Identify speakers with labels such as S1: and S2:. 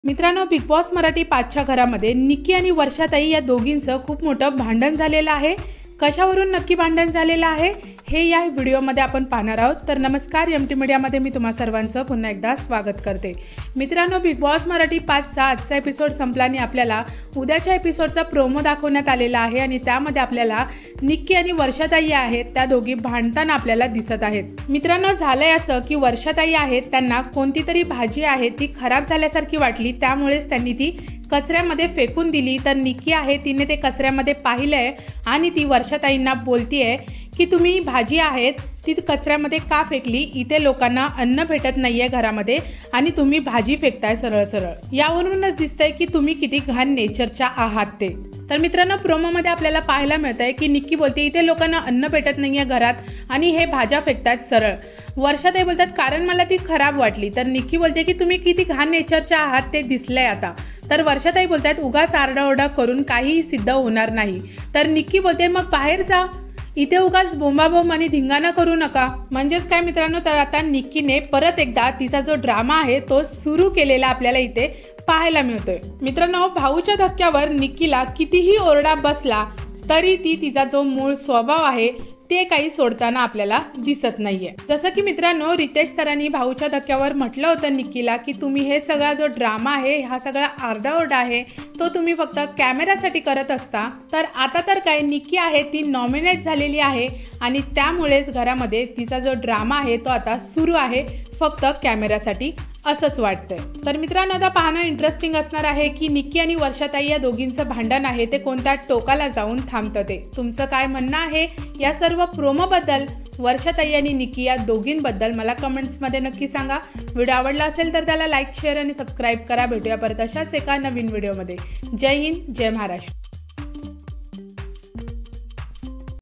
S1: मित्रांनो, big boss Marathi 5च्या घरामध्ये निक्की आणि वर्षाताई या दोघींचं खूप मोठं भांडण झालेलं आहे। कशावरून नक्की भांडण झालेलं आहे हे या व्हिडिओमध्ये आपण पाहणार आहोत। तर नमस्कार, एमटी मीडियामध्ये मी तुम्हा सर्वांचं पुन्हा एकदा स्वागत करते। मित्रांनो, बिग बॉस मराठी 5चा आजचा एपिसोड संपला आणि आपल्याला उद्याच्या एपिसोडचा प्रोमो दाखवण्यात आलेला आहे आणि त्यामध्ये आपल्याला निक्की आणि वर्षाताई आहेत त्या दोघी भांडताना आपल्याला दिसत आहेत। मित्रांनो, झालंय असं की वर्षाताई आहेत त्यांना कोणती तरी भाजी आहे ती खराब झाल्यासारखी वाटली, त्यामुळेच त्यांनी ती कचऱ्यामध्ये फेकून दिली। तर निक्की आहे तिने ते कचऱ्यामध्ये पाहिलंय आणि ती वर्षाताईंना बोलतीये की तुम्ही भाजी आहेत ती कचऱ्यामध्ये का फेकली, इथे लोकांना अन्न भेटत नाहीये घरामध्ये आणि तुम्ही भाजी फेकताय सरळ सरळ। यावरूनच दिसतंय की तुम्ही किती घाण नेचरच्या आहात ते। तर मित्रांनो, प्रोमोमध्ये आपल्याला पाहायला मिळतंय की निक्की बोलते इथे लोकांना अन्न भेटत नाहीये घरात आणि हे भाज्या फेकतात सरळ। वर्षाताई बोलतात कारण मला ती खराब वाटली। तर निक्की बोलते की तुम्ही किती घाण नेचरच्या आहात ते दिसलंय आता। तर वर्षाताई बोलतात उगाच आरडाओरडा करून काहीही सिद्ध होणार नाही। तर निक्की बोलते मग बाहेर जा, इथे उगाच बोंबाबोंब आणि धिंगाणा करू नका। म्हणजेच काय मित्रांनो, तर आता निक्कीने परत एकदा तिचा जो ड्रामा आहे तो सुरू केलेला आपल्याला इथे पाहायला मिळतोय। मित्रांनो, भाऊच्या धक्क्यावर निक्कीला कितीही ओरडा बसला तरी ती तिचा जो मूळ स्वभाव आहे ते काही सोडताना आपल्याला दिसत नाहीये। जसं की मित्रांनो, रितेश सरांनी भाऊच्या धक्क्यावर म्हटलं होतं निक्कीला की तुम्ही हे सगळा जो ड्रामा आहे, हा सगळा आरडाओरडा आहे तो तुम्ही फक्त कॅमेरासाठी करत असता। तर आता तर काय, निक्की आहे ती नॉमिनेट झालेली आहे आणि त्यामुळेच घरामध्ये तिचा जो ड्रामा आहे तो आता सुरू आहे फक्त कॅमेरासाठी, असंच वाटतंय। तर मित्रांनो, आता पाहणं इंटरेस्टिंग असणार आहे की निक्की आणि वर्षाताई या दोघींचं भांडण आहे ते कोणत्या टोकाला जाऊन थांबतं ते। तुमचं काय म्हणणं आहे या सर्व प्रोमोबद्दल, वर्षाताई आणि निक्की या दोघींबद्दल मला कमेंट्समध्ये नक्की सांगा। व्हिडिओ आवडला असेल तर त्याला लाईक, शेअर आणि सबस्क्राईब करा। भेटूया परत अशाच एका नवीन व्हिडिओमध्ये। जय हिंद, जय महाराष्ट्र।